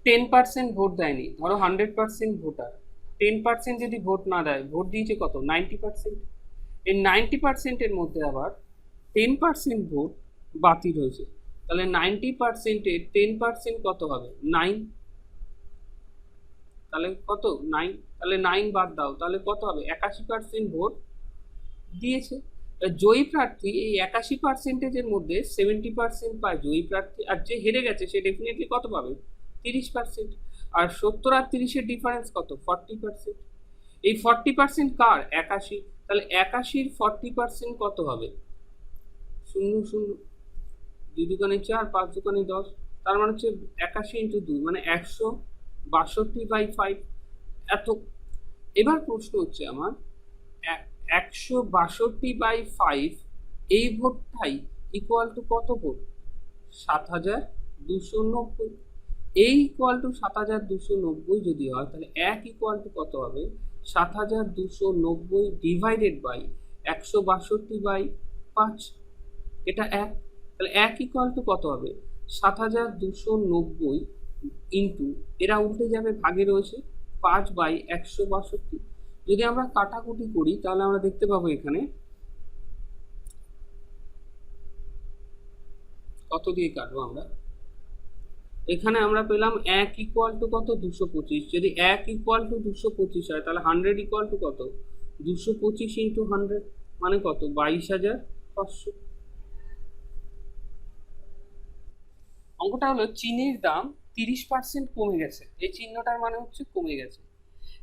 10% ভোট দেয়নি, ধরো 100% ভোটার, 10% যদি ভোট না দেয়, ভোট দিয়েছে কত? 90%। এই 90%-এর মধ্যে আবার 10% ভোট বাতিল হয়েছে, তাহলে 90%-এর 10% কত হবে? 9। তাহলে কত? 9। তাহলে 9 বাদ দাও, তাহলে কত হবে? 81% ভোট দিয়েছে। জয়ী প্রার্থী এই 81%-এর মধ্যে 70% পায় জয়ী প্রার্থী, আর যে হেরে গেছে সে ডেফিনেটলি কত পাবে? 30%। আর 70 আর 30-এর ডিফারেন্স কত? 40%। এই 40% কার? 81। তাহলে 81-র 40% কত হবে? 0 0, 2 দুগুণে 4, 5 দুগুণে 10, তার মানে হচ্ছে 81 ইন্টু 2 মানে 162/5 এত। এবার প্রশ্ন হচ্ছে আমার 162/5 এই ভোটটাই ইকুয়াল টু কত ভোট? 7290। এই ইকুয়াল টু 7290 যদি হয় তাহলে 1 ইকুয়াল টু কত হবে? 7290 ডিভাইডেড বাই 162/5, এটা 1। তাহলে 1 ইকুয়াল টু কত হবে? 7290 ইন্টু, এরা উল্টে যাবে, ভাগে রয়েছে 5/162। যদি আমরা কাটাকুটি করি তাহলে আমরা দেখতে পাবো এখানে কত দিয়ে কাটবো আমরা। এখানে আমরা পেলাম 1 ইকুয়াল টু কত? 225। যদি 1 ইকুয়াল টু 225 হয় তাহলে 100 ইকুয়াল টু কত? 225 ইন্টু 100 মানে কত? 22,500। অঙ্কটা হলো চিনির দাম 30% কমে গেছে, এই চিহ্নটার মানে হচ্ছে কমে গেছে।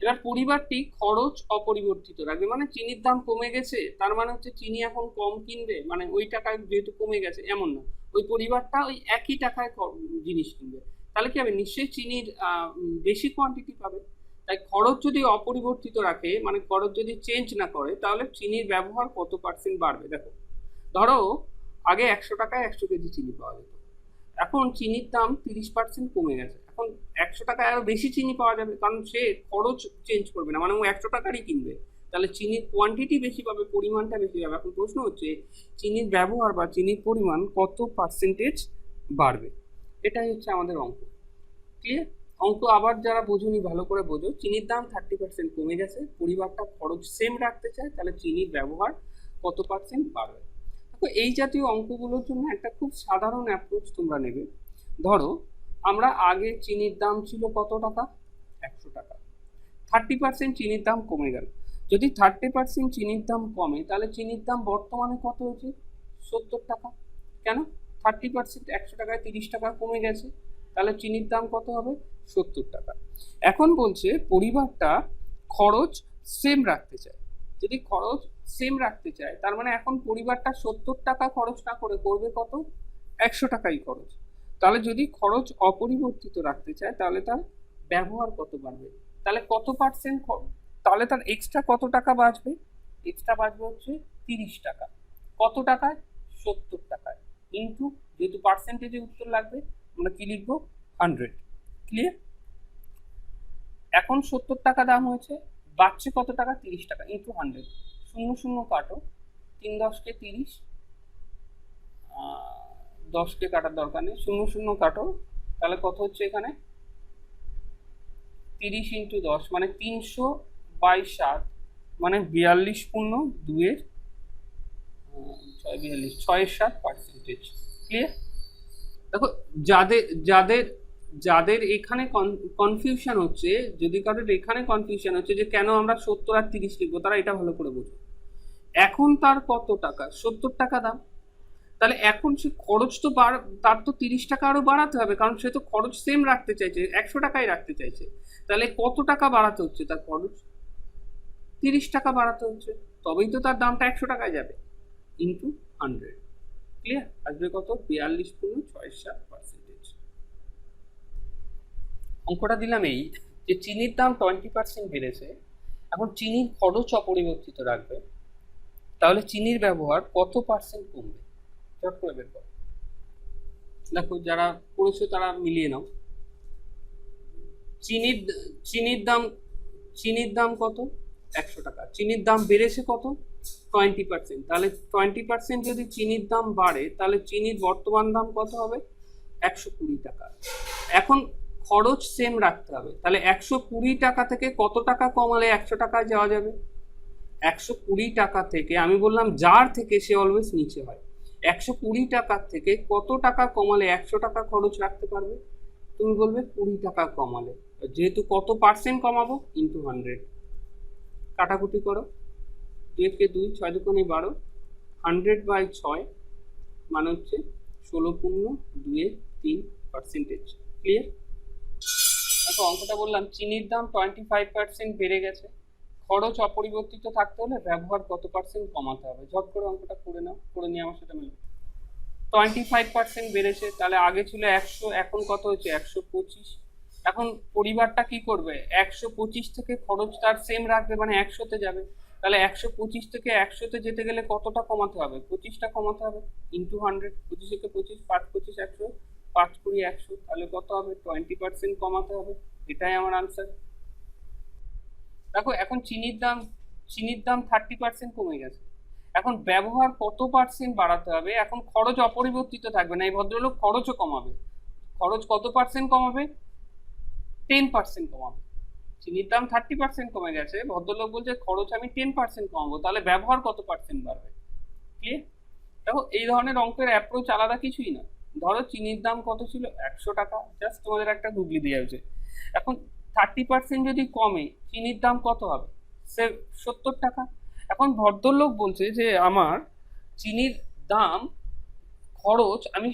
এবার পরিবারটি খরচ অপরিবর্তিত রাখবে, মানে চিনির দাম কমে গেছে তার মানে হচ্ছে চিনি এখন কম কিনবে, মানে ওই টাকায় যেহেতু কমে গেছে এমন না, ওই পরিবারটা ওই একই টাকায় জিনিস কিনবে। তাহলে কি হবে? নিশ্চয়ই চিনির বেশি কোয়ান্টিটি পাবে। তাই খরচ যদি অপরিবর্তিত রাখে, মানে খরচ যদি চেঞ্জ না করে, তাহলে চিনির ব্যবহার কত পার্সেন্ট বাড়বে? দেখো, ধরো আগে 100 টাকায় 100 কেজি চিনি পাওয়া যেত, এখন চিনির দাম 30% কমে গেছে, এখন 100 টাকায় আরো বেশি চিনি পাওয়া যাবে, কারণ সে খরচ চেঞ্জ করবে না, মানে ও 100 টাকারই কিনবে, তাহলে চিনির কোয়ান্টিটি বেশি পাবে, পরিমাণটা বেশি পাবে। এখন প্রশ্ন হচ্ছে চিনির ব্যবহার বা চিনির পরিমাণ কত পার্সেন্টেজ বাড়বে, এটাই হচ্ছে আমাদের অঙ্ক। ক্লিয়ার? অঙ্ক আবার যারা বোঝোনি ভালো করে বোঝো। চিনির দাম 30% কমে গেছে, পরিবারটা খরচ সেম রাখতে চায়, তাহলে চিনির ব্যবহার কত পার্সেন্ট বাড়বে। দেখো, এই জাতীয় অঙ্কগুলোর জন্য একটা খুব সাধারণ অ্যাপ্রোচ তোমরা নেবে। ধরো আমরা আগে চিনির দাম ছিল কত টাকা? 100 টাকা। 30% চিনির দাম কমে গেল। যদি 30% চিনির দাম কমে তাহলে চিনির দাম বর্তমানে কত হয়েছে? 70 টাকা। কেন? 30% 100 টাকায় 30 টাকা কমে গেছে, তাহলে চিনির দাম কত হবে? 70 টাকা। এখন বলছে পরিবারটা খরচ সেম রাখতে চায়। যদি খরচ সেম রাখতে চায় তার মানে এখন পরিবারটা 70 টাকা খরচ না করে করবে কত? 100 টাকাই খরচ। তাহলে যদি খরচ অপরিবর্তিত রাখতে চায় তাহলে তার ব্যবহার কত বাড়বে? তাহলে কত পার্সেন্ট, তাহলে তার এক্সট্রা কত টাকা বাঁচবে? এক্সট্রা বাঁচবে হচ্ছে 30 টাকা। কত টাকায়? 70 টাকায়। ইন্টু, যেহেতু পার্সেন্টেজে উত্তর লাগবে আমরা কি লিখবো? 100। ক্লিয়ার? এখন 70 টাকা দাম হয়েছে, বাড়ছে কত টাকা? 30 টাকা। ইন্টু 100, 0 0 কাটো, 3 10 কে 30, 10কে কাটার দরকার নেই, 0 0 কাটো, তাহলে কত হচ্ছে এখানে? 30 ইন্টু 10 মানে 300/7, মানে 42 পূর্ণ 2-এর 6 ক্লিয়ার? দেখো, যাদের যাদের যাদের এখানে কনফিউশন হচ্ছে, যদি কারোর এখানে কনফিউশন হচ্ছে যে কেন আমরা 70 আর 30 লিখবো, তারা এটা ভালো করে বোঝো। এখন তার কত টাকা? 70 টাকা দাম। তাহলে এখন সে খরচ তো তার তো 30 টাকা আরো বাড়াতে হবে, কারণ সে তো খরচ সেম রাখতে চাইছে, 100 টাকাই রাখতে চাইছে। তাহলে কত টাকা বাড়াতে হচ্ছে? তার খরচ 30 টাকা বাড়াতে হচ্ছে, তবেই তো তার দামটা 100 টাকায় যাবে। Into 100, clear? আসবে কত? 42.67%। অঙ্কটা দিলাম এই যে চিনির দাম 20% বেড়েছে, এখন চিনির খরচ অপরিবর্তিত রাখবে, তাহলে চিনির ব্যবহার কত পার্সেন্ট কমবে? চট করে বের করো। দেখো, যারা পড়েছো তারা মিলিয়ে নাও। চিনির চিনির দাম চিনির দাম কত? 100 টাকা। চিনির দাম বেড়েছে কত? 20%। তাহলে 20% যদি চিনির দাম বাড়ে তাহলে চিনির বর্তমান দাম কত হবে? 120 টাকা। এখন খরচ সেম রাখতে হবে, তাহলে 120 টাকা থেকে কত টাকা কমালে 100 টাকায় যাওয়া যাবে? 120 টাকা থেকে, আমি বললাম যার থেকে সে অলওয়েজ নিচে হয়, 120 টাকা থেকে কত টাকা কমালে 100 টাকা খরচ রাখতে পারবে? তুমি বলবে 20 টাকা কমালে, যেহেতু কত পার্সেন্ট কমাবো? ইন্টু 100। কাটাকুটি করো, 2 কে 2, 6 দুগুণে 12, 100/6 মানে হচ্ছে 16.2-3%। ক্লিয়ার? দেখো, অঙ্কটা বললাম চিনির দাম 25% বেড়ে গেছে, খরচ অপরিবর্তিত থাকতে হলে ব্যবহার কত পার্সেন্ট কমাতে হবে? ঝট করে অঙ্কটা করে নাও, করে নিয়ে আমার সাথে মিলে। 25% বেড়েছে, তাহলে আগে ছিল 100, এখন কত হচ্ছে? 125। এখন পরিবারটা কি করবে? 125 থেকে খরচ তার সেম রাখবে, মানে 100-তে যাবে। তাহলে 125 থেকে 100-তে যেতে গেলে কতটা কমাতে হবে? 25টা কমাতে হবে, ইন্টু 100। 25 থেকে 25, 5 25 100, 5 20 100, তাহলে কত হবে? 20% কমাতে হবে। এটাই আমার আনসার। দেখো এখন চিনির দাম 30% কমে গেছে। এখন ব্যবহার কত পার্সেন্ট বাড়াতে হবে? এখন খরচ অপরিবর্তিত থাকবে না, এই ভদ্রলোক খরচও কমাবে। খরচ কত পার্সেন্ট কমাবে? 10% কমাবে। চিনির দাম 30% কমে গেছে, ভদ্রলোক বলছে খরচ আমি 10% কমাবো, তাহলে ব্যবহার কত পার্সেন্ট বাড়বে? ক্লিয়ার? দেখো এই ধরনের অঙ্কের অ্যাপ্রোচ আলাদা কিছুই না। ধরো চিনির দাম কত ছিল? 100 টাকা, জাস্ট তোমাদের একটা গুগলি দিয়ে হয়েছে। এখন 30% যদি কমে, চিনির দাম কত হবে? 70 টাকা। এখন ভদ্রলোক বলছে যে আমার চিনির দাম, খরচ আমি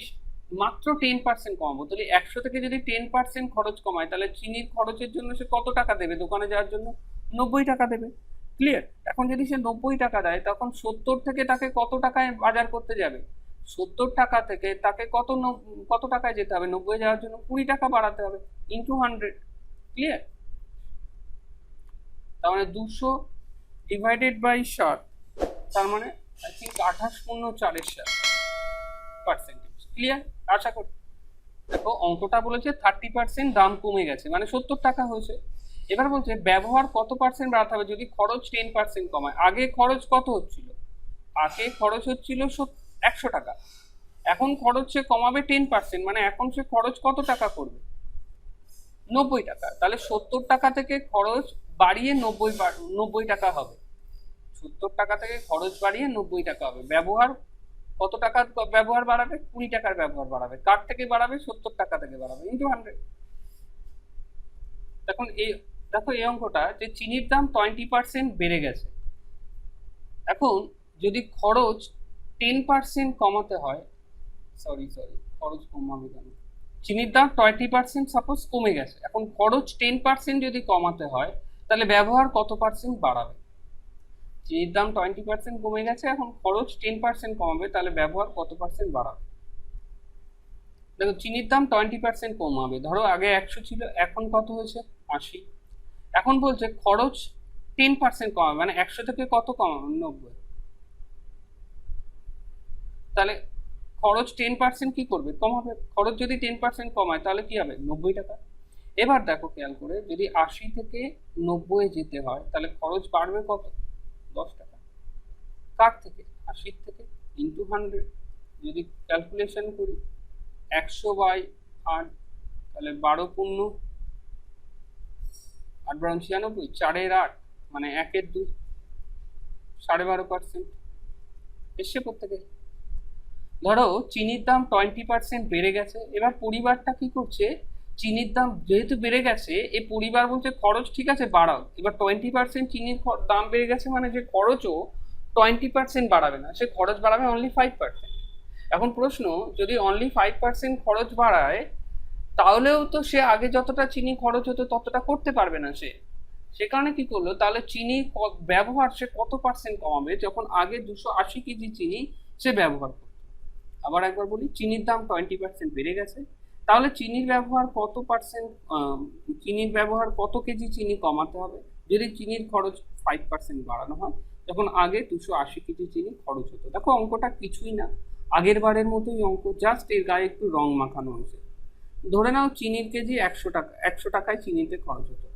মাত্র 10% কমাবো, তাহলে 100 থেকে যদি 10% খরচ কমায়, তাহলে চিনির খরচের জন্য সে কত টাকা দেবে দোকানে যাওয়ার জন্য? 90 টাকা দেবে। ক্লিয়ার? এখন যদি সে 90 টাকা দেয়, তখন 70 থেকে তাকে কত টাকায় বাজার করতে যাবে? 70 টাকা থেকে তাকে কত টাকায় যেতে হবে? 90 যাওয়ার জন্য 20 টাকা বাড়াতে হবে, ইন্টু 100। ক্লিয়ার? তার মানে 200 ডিভাইডেড বাই 60, তার মানে আই থিঙ্ক 28.4%। ক্লিয়ার? আশা করি। দেখো অঙ্কটা বলেছে 30% দাম কমে গেছে, মানে 70 টাকা হয়েছে। এবার বলছে ব্যবহার কত পার্সেন্ট বাড়াতে হবে যদি খরচ 10% কমায়? আগে খরচ কত হচ্ছিল? আগে খরচ হচ্ছিল 100 টাকা, এখন খরচ সে কমাবে 10%, মানে এখন সে খরচ কত টাকা করবে? 90 টাকা। তাহলে 70 টাকা থেকে খরচ বাড়িয়ে 90 টাকা হবে। 70 টাকা থেকে খরচ বাড়িয়ে 90 টাকা হবে। ব্যবহার কত টাকার ব্যবহার বাড়াবে? 20 টাকার ব্যবহার বাড়াবে। কার থেকে বাড়াবে? 70 টাকা থেকে বাড়াবে, ইন্টু 100। এখন দেখো এই অঙ্কটা যে চিনির দাম 20% বেড়ে গেছে। এখন যদি খরচ 10% কমাতে হয়, সরি খরচ কমাবে কেন? চিনির দাম 20% সাপোজ কমে গেছে, এখন খরচ 10% যদি কমাতে হয়, তাহলে ব্যবহার কত পার্সেন্ট বাড়াবে? চিনির দাম 20% কমে গেছে, এখন খরচ 10% কমাবে, তাহলে ব্যবহার কত পার্সেন্ট বাড়াবে? দেখো চিনির দাম 20% কমাবে, ধরো আগে 100 ছিল, এখন কত হয়েছে? 80। এখন বলছে খরচ 10% কমাবে, মানে 100 থেকে কত কমাবে? 90। তাহলে খরচ 10% কি করবে? কমাবে। খরচ যদি 10% কমায়, তাহলে কি হবে? 90 টাকা। এবার দেখো খেয়াল করে, যদি 80 থেকে 90 যেতে হয়, তাহলে খরচ বাড়বে কত? 10 টাকা। কার থেকে? 80 থেকে, ইন্টু 100। যদি ক্যালকুলেশন করি 100/8, তাহলে 12 পূর্ণ 8 12 96, 4-এর 8, মানে 1-এর 2, 12.5% এসছে প্রত্যেকে। ধরো চিনির দাম 20% বেড়ে গেছে, এবার পরিবারটা কি করছে? চিনির দাম যেহেতু বেড়ে গেছে, এই পরিবার বলছে খরচ ঠিক আছে বাড়াও। এবার 20% চিনির দাম বেড়ে গেছে, মানে যে খরচও 20% বাড়াবে না, সে খরচ বাড়াবে অনলি 5%। এখন প্রশ্ন, যদি অনলি 5% খরচ বাড়ায়, তাহলেও তো সে আগে যতটা চিনি খরচ হতো ততটা করতে পারবে না সে কারণে কি করলো? তাহলে চিনি ব্যবহার সে কত পার্সেন্ট কমাবে যখন আগে 280 কেজি চিনি সে ব্যবহার করতো? আবার একবার বলি, চিনির দাম 20% বেড়ে গেছে, তাহলে চিনির ব্যবহার কত পার্সেন্ট, চিনির ব্যবহার কত কেজি চিনি কমাতে হবে যদি চিনির খরচ 5% বাড়ানো হয়, যখন আগে 280 কেজি চিনি খরচ হতো? দেখো অঙ্কটা কিছুই না, আগের বারের মতোই অঙ্ক, জাস্ট এর গায়ে একটু রং মাখানো হয়েছে। ধরে নাও চিনির কেজি 100 টাকা, 100 টাকায় চিনিতে খরচ হতো।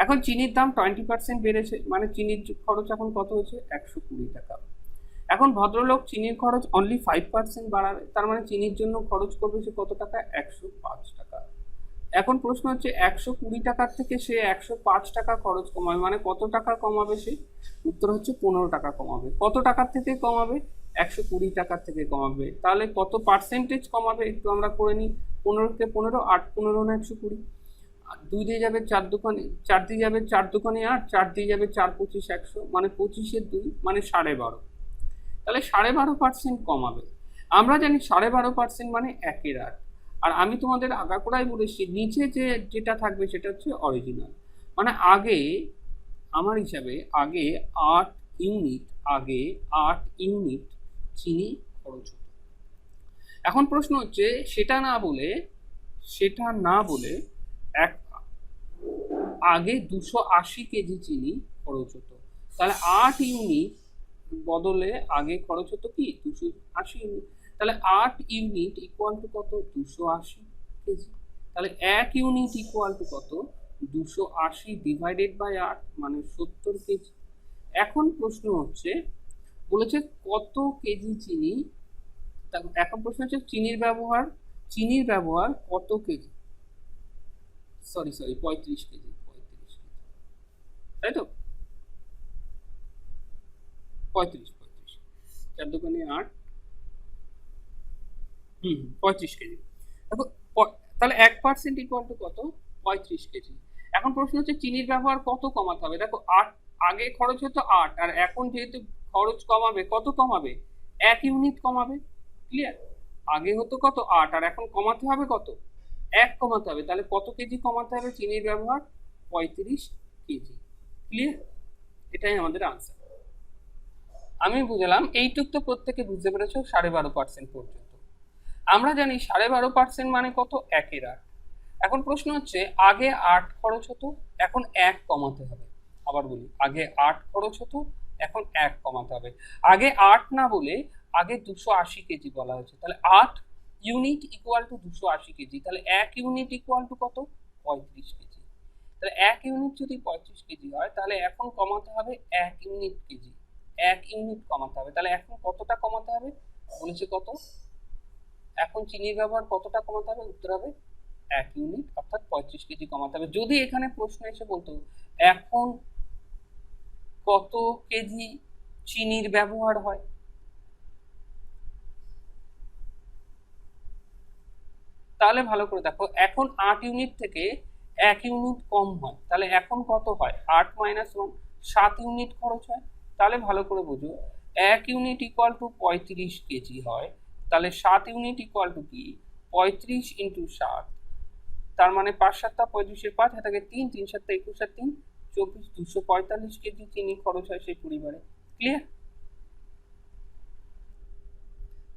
এখন চিনির দাম 20% বেড়েছে, মানে চিনির খরচ এখন কত হয়েছে? 120 টাকা। এখন ভদ্রলোক চিনির খরচ অনলি 5% বাড়াবে, তার মানে চিনির জন্য খরচ করবে সে কত টাকা? 105 টাকা। এখন প্রশ্ন হচ্ছে 120 টাকার থেকে সে 105 টাকা খরচ কমাবে, মানে কত টাকা কমাবে সে? উত্তর হচ্ছে 15 টাকা কমাবে। কত টাকার থেকে কমাবে? 120 টাকার থেকে কমাবে। তাহলে কত পার্সেন্টেজ কমাবে একটু আমরা করে নিই। 15-কে 15, 8-15 না 120। 2 দিয়ে যাবে 4 দোকানে, 4 দিয়ে যাবে 4 দোকানে 8, 4 দিয়ে যাবে 4 25 100, মানে 25-এর 2, মানে 12.5। তাহলে 12.5% কমাবে। আমরা জানি 12.5% মানে 1-এর 8। আর আমি তোমাদের আগাগোড়াই বলেছি নিচে যেটা থাকবে সেটা হচ্ছে অরিজিনাল, মানে আমার হিসাবে আগে 8 ইউনিট চিনি খরচ হতো। এখন প্রশ্ন হচ্ছে সেটা না বলে এক আগে 280 কেজি চিনি খরচ হতো। তাহলে 8 ইউনিট বদলে আগে খরচ হতো কি 280 ইউনিট। তাহলে 8 ইউনিট ইকুয়াল টু কত 280 কেজি। তাহলে 1 ইউনিট ইকুয়াল টু কত 280 ডিভাইডেড বাই 8 মানে 70 কেজি। এখন প্রশ্ন হচ্ছে বলেছে কত কেজি চিনি, এখন প্রশ্ন হচ্ছে চিনির ব্যবহার কত কেজি, সরি 35 কেজি, তাই তো 35 4 দোকানে 8 35 কেজি। দেখো তাহলে 1% ইকুয়াল টু কত 35 কেজি। এখন প্রশ্ন হচ্ছে চিনির ব্যবহার কত কমাতে হবে। দেখো 8 আগে খরচ হতো 8 আর এখন যেহেতু খরচ কমাবে কত কমাবে 1 ইউনিট কমাবে। ক্লিয়ার? আগে হতো কত 8 আর এখন কমাতে হবে কত 1 কমাতে হবে। তাহলে কত কেজি কমাতে হবে চিনির ব্যবহার 35 কেজি। ক্লিয়ার? এটাই আমাদের আনসার। আমি বুঝলাম এইটুক তো প্রত্যেকে বুঝতে পেরেছো 12.5% পর্যন্ত। আমরা জানি 12.5% মানে কত 1/8। এখন প্রশ্ন হচ্ছে আগে 8 খরচ হতো এখন 1 কমাতে হবে। আবার বলি আগে 8 খরচ হতো এখন 1 কমাতে হবে। আগে 8 না বলে আগে 280 কেজি বলা হয়েছে। তাহলে 8 ইউনিট ইকুয়াল টু 280 কেজি। তাহলে 1 ইউনিট ইকুয়াল টু কত 35 কেজি। তাহলে 1 ইউনিট যদি 35 কেজি হয় তাহলে এখন কমাতে হবে 1 ইউনিট কেজি, 1 ইউনিট কমাতে হবে। তাহলে এখন কতটা কমাতে হবে বলেছে কত, এখন চিনির ব্যবহার কতটা কমাতে হবে, উত্তর হবে 1 ইউনিট অর্থাৎ 35 কেজি কমাতে হবে। যদি এখানে প্রশ্ন এসে বলতো এখন কত কেজি চিনির ব্যবহার হয়, তাহলে ভালো করে দেখো এখন 8 ইউনিট থেকে 1 ইউনিট কম হয়। তাহলে এখন কত হয় 8 - 1 7 ইউনিট খরচ হয়। তাহলে ভালো করে বুঝো 1 ইউনিট ইকুয়াল টু 35 কেজি হয়। তাহলে 7 ইউনিট ইকুয়াল টু কি 35 ইন্টু 7, তার মানে 5 7 35 5 হাতে 3 3 7 21 আর 3 24 245 কেজি চিনি খরচ হয় সেই পরিবারে। ক্লিয়ার?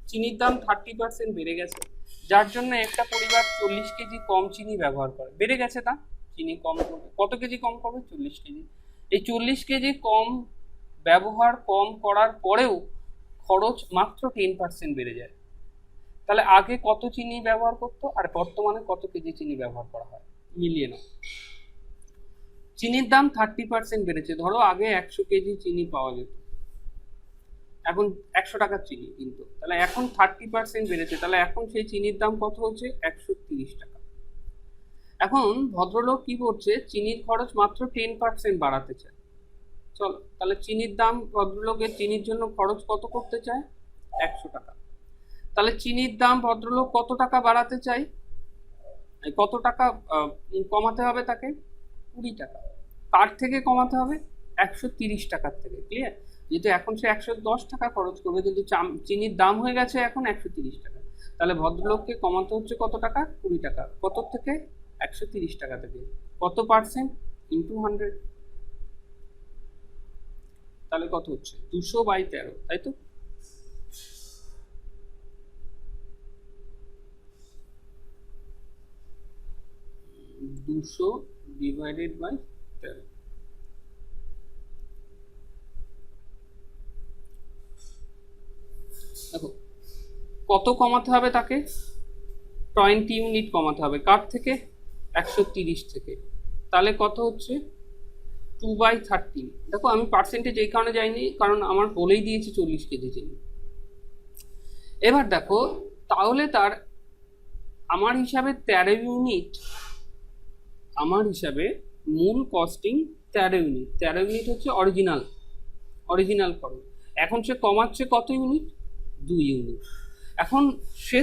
চিনির দাম 30% বেড়ে গেছে, যার জন্য একটা পরিবার 40 কেজি কম চিনি ব্যবহার করে। বেড়ে গেছে তা চিনি কম করবে, কত কেজি কম করবে 40 কেজি। এই 40 কেজি কম করার পরেও খরচ মাত্র 10% বেড়ে যায়। তাহলে আগে কত চিনি ব্যবহার করতো আর বর্তমানে কত কেজি চিনি ব্যবহার করা হয় মিলিয়ে নাও। চিনির দাম 30% বেড়েছে। ধরো আগে 100 কেজি চিনি পাওয়া যেত, এখন 100 টাকার চিনি কিন্তু, তাহলে এখন 30% বেড়েছে। তাহলে এখন সেই চিনির দাম কত হচ্ছে 130 টাকা। এখন ভদ্রলোক কি করছে চিনির খরচ মাত্র 10% বাড়াতে চায়। চলো তাহলে চিনির দাম ভদ্রলোকের চিনির জন্য খরচ কত করতে চায় 100 টাকা। তাহলে চিনির দাম ভদ্রলোক কত টাকা বাড়াতে চাই, কত টাকা কমাতে হবে তাকে 20 টাকা। কার থেকে কমাতে হবে 130 টাকার থেকে। ক্লিয়ার? যেহেতু এখন সে 110 টাকা খরচ করবে কিন্তু চিনির দাম হয়ে গেছে এখন 130 টাকা। তাহলে ভদ্রলোককে কমাতে হচ্ছে কত টাকা 20 টাকা। কত থেকে 130 টাকা থেকে। কত পার্সেন্ট ইন্টু 100, তাহলে কত হচ্ছে 200/13, তাই তো? দুশো ডিভাইডেড বাই 13। দেখো কত কমাতে হবে তাকে 20 ইউনিট কমাতে হবে। কার থেকে 130 থেকে। তাহলে কত হচ্ছে 2/13। দেখো আমি পার্সেন্টেজ এই কারণে যাইনি কারণ আমার বলেই দিয়েছি 40 কেজি চিনি। এবার দেখো তাহলে তার আমার হিসাবে 13 ইউনিট, আমার হিসাবে মূল কস্টিং 13 ইউনিট। 13 ইউনিট হচ্ছে অরিজিনাল খরচ। এখন সে কমাচ্ছে কত ইউনিট 2 ইউনিট। এখন সে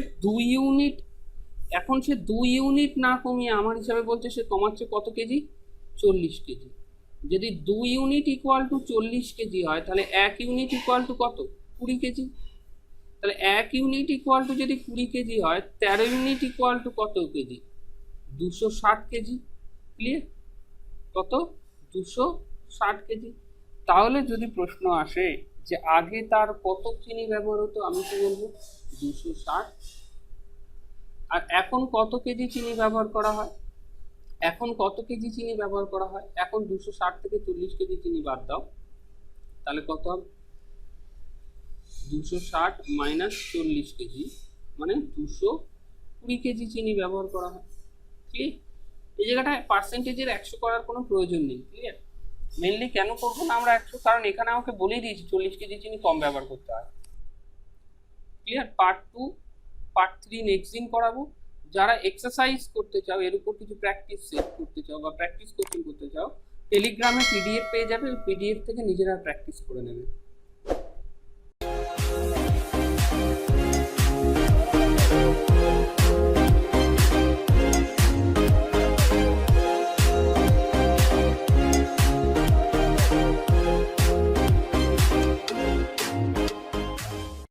2 ইউনিট না কমিয়ে আমার হিসাবে বলছে সে কমাচ্ছে কত কেজি 40 কেজি। যদি 2 ইউনিট ইকুয়াল টু 40 কেজি হয় তাহলে 1 ইউনিট ইকুয়াল টু কত 20 কেজি। তাহলে 1 ইউনিট ইকুয়াল টু যদি 20 কেজি হয় 13 ইউনিট ইকুয়াল টু কত কেজি 260 কেজি। ক্লিয়ার? কত 260 260 কেজি। তাহলে যদি প্রশ্ন আসে যে আগে তার কত চিনি ব্যবহার হতো, আমি কি বলবো 260। আর এখন কত কেজি চিনি ব্যবহার করা হয়, এখন কত কেজি চিনি ব্যবহার করা হয়, এখন 260 থেকে 40 কেজি চিনি বাদ দাও, তাহলে কত হবে 260 মাইনাস 40 কেজি, মানে 220 কেজি চিনি ব্যবহার করা হয়। ক্লিয়ার? এই জায়গাটায় পার্সেন্টেজের 100 করার কোনো প্রয়োজন নেই। ক্লিয়ার? মেনলি কেন করবো না আমরা 100, কারণ এখানে আমাকে বলেই দিয়েছি 40 কেজি চিনি কম ব্যবহার করতে হয়। ক্লিয়ার? পার্ট 2 পার্ট 3 নেক্সট দিন করাবো। যারা এক্সারসাইজ করতে চাও, এর উপর কিছু প্র্যাকটিস সেট করতে চাও বা প্র্যাকটিস কোচিং করতে চাও, টেলিগ্রামে পিডিএফ পেয়ে যাবে, পিডিএফ থেকে নিজেরা প্র্যাকটিস করে নেবে।